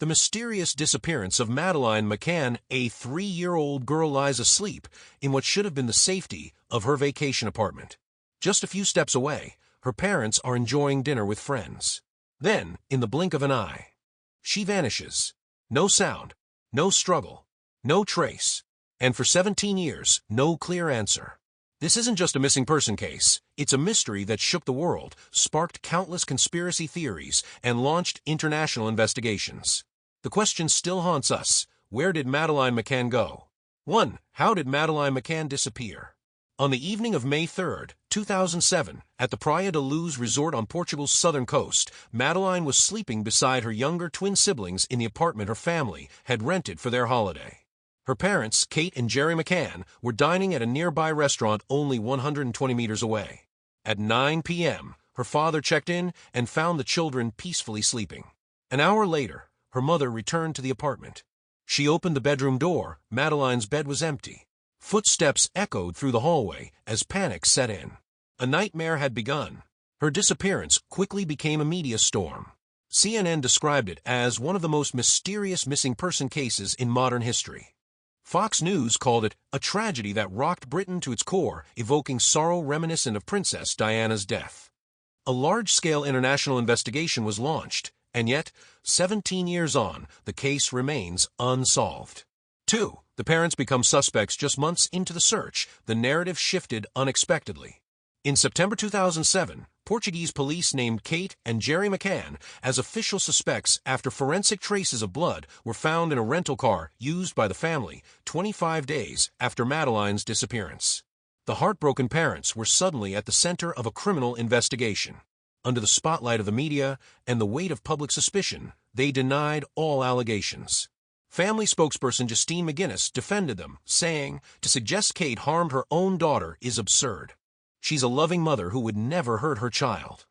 The mysterious disappearance of Madeleine McCann, a 3-year-old girl, lies asleep in what should have been the safety of her vacation apartment. Just a few steps away, her parents are enjoying dinner with friends. Then, in the blink of an eye, she vanishes. No sound, no struggle, no trace, and for 17 years, no clear answer. This isn't just a missing person case. It's a mystery that shook the world, sparked countless conspiracy theories, and launched international investigations. The question still haunts us. Where did Madeleine McCann go? 1. How did Madeleine McCann disappear? On the evening of May 3, 2007, at the Praia da Luz resort on Portugal's southern coast, Madeleine was sleeping beside her younger twin siblings in the apartment her family had rented for their holiday. Her parents, Kate and Gerry McCann, were dining at a nearby restaurant only 120 meters away. At 9 p.m., her father checked in and found the children peacefully sleeping. An hour later, her mother returned to the apartment. She opened the bedroom door. Madeleine's bed was empty. Footsteps echoed through the hallway as panic set in. A nightmare had begun. Her disappearance quickly became a media storm. CNN described it as one of the most mysterious missing person cases in modern history. Fox News called it a tragedy that rocked Britain to its core, evoking sorrow reminiscent of Princess Diana's death. A large-scale international investigation was launched, and yet, 17 years on, the case remains unsolved. 2. The parents become suspects just months into the search. The narrative shifted unexpectedly. In September 2007, Portuguese police named Kate and Gerry McCann as official suspects after forensic traces of blood were found in a rental car used by the family 25 days after Madeleine's disappearance. The heartbroken parents were suddenly at the center of a criminal investigation. Under the spotlight of the media and the weight of public suspicion, they denied all allegations. Family spokesperson Justine McGuinness defended them, saying, "To suggest Kate harmed her own daughter is absurd. She's a loving mother who would never hurt her child."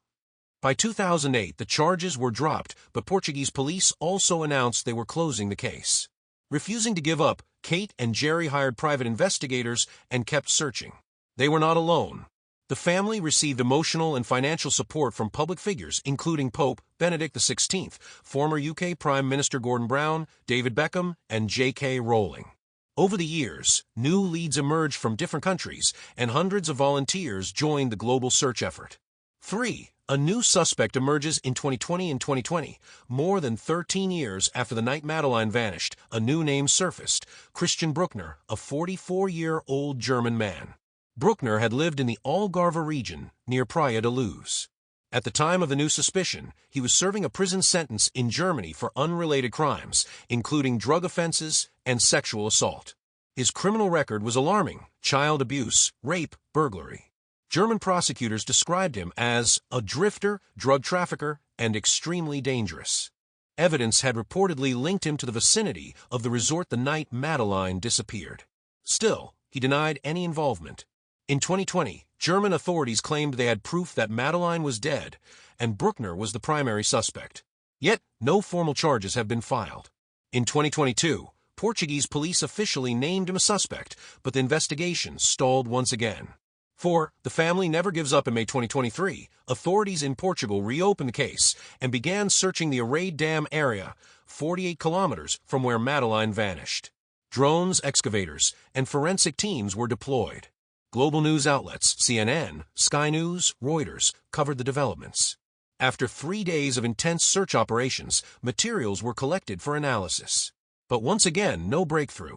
By 2008, the charges were dropped, but Portuguese police also announced they were closing the case. Refusing to give up, Kate and Gerry hired private investigators and kept searching. They were not alone. The family received emotional and financial support from public figures, including Pope Benedict XVI, former UK Prime Minister Gordon Brown, David Beckham, and J.K. Rowling. Over the years, new leads emerged from different countries, and hundreds of volunteers joined the global search effort. 3. A new suspect emerges in 2020 and 2020. More than 13 years after the night Madeleine vanished, a new name surfaced: Christian Bruckner, a 44-year-old German man. Bruckner had lived in the Algarve region near Praia da Luz. At the time of the new suspicion, he was serving a prison sentence in Germany for unrelated crimes, including drug offenses and sexual assault. His criminal record was alarming: child abuse, rape, burglary. German prosecutors described him as a drifter, drug trafficker, and extremely dangerous. Evidence had reportedly linked him to the vicinity of the resort the night Madeleine disappeared. Still, he denied any involvement. In 2020, German authorities claimed they had proof that Madeleine was dead, and Bruckner was the primary suspect. Yet, no formal charges have been filed. In 2022, Portuguese police officially named him a suspect, but the investigation stalled once again. 4. The family never gives up. In May 2023, authorities in Portugal reopened the case and began searching the Arrayed Dam area, 48 kilometers from where Madeleine vanished. Drones, excavators, and forensic teams were deployed. Global news outlets, CNN, Sky News, Reuters, covered the developments. After 3 days of intense search operations, materials were collected for analysis. But once again, no breakthrough.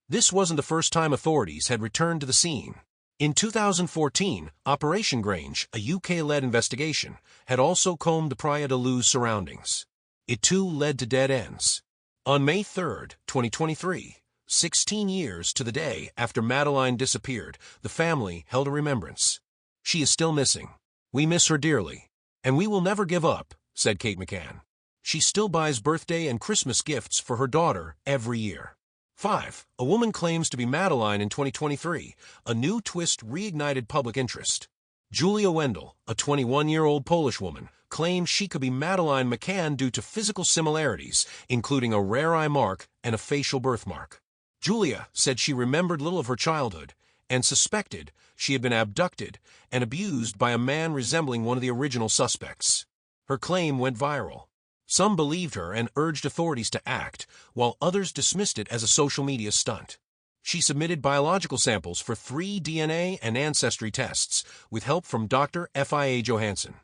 This wasn't the first time authorities had returned to the scene. In 2014, Operation Grange, a UK-led investigation, had also combed the Praia da Luz surroundings. It too led to dead ends. On May 3, 2023, 16 years to the day after Madeleine disappeared, the family held a remembrance. "She is still missing. We miss her dearly. And we will never give up," said Kate McCann. She still buys birthday and Christmas gifts for her daughter every year. 5. A woman claims to be Madeleine in 2023. A new twist reignited public interest. Julia Wendell, a 21-year-old Polish woman, claimed she could be Madeleine McCann due to physical similarities, including a rare eye mark and a facial birthmark. Julia said she remembered little of her childhood and suspected she had been abducted and abused by a man resembling one of the original suspects. Her claim went viral. Some believed her and urged authorities to act, while others dismissed it as a social media stunt. She submitted biological samples for 3 DNA and ancestry tests, with help from Dr. Fia Johansson.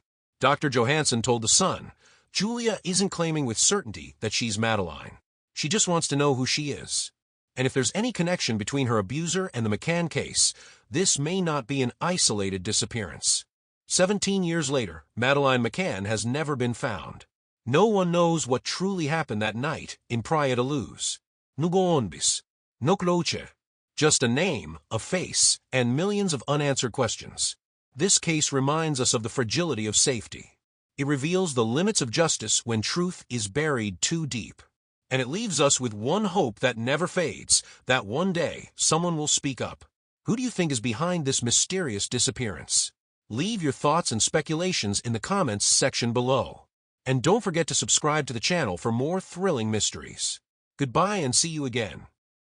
Dr. Johansson told The Sun, "Julia isn't claiming with certainty that she's Madeleine. She just wants to know who she is. And if there's any connection between her abuser and the McCann case, this may not be an isolated disappearance." 17 years later, Madeleine McCann has never been found. No one knows what truly happened that night in Praia da Luz. Nugoonbis. Nokroche. Just a name, a face, and millions of unanswered questions. This case reminds us of the fragility of safety. It reveals the limits of justice when truth is buried too deep. And it leaves us with one hope that never fades, that one day someone will speak up. Who do you think is behind this mysterious disappearance? Leave your thoughts and speculations in the comments section below. And don't forget to subscribe to the channel for more thrilling mysteries. Goodbye and see you again.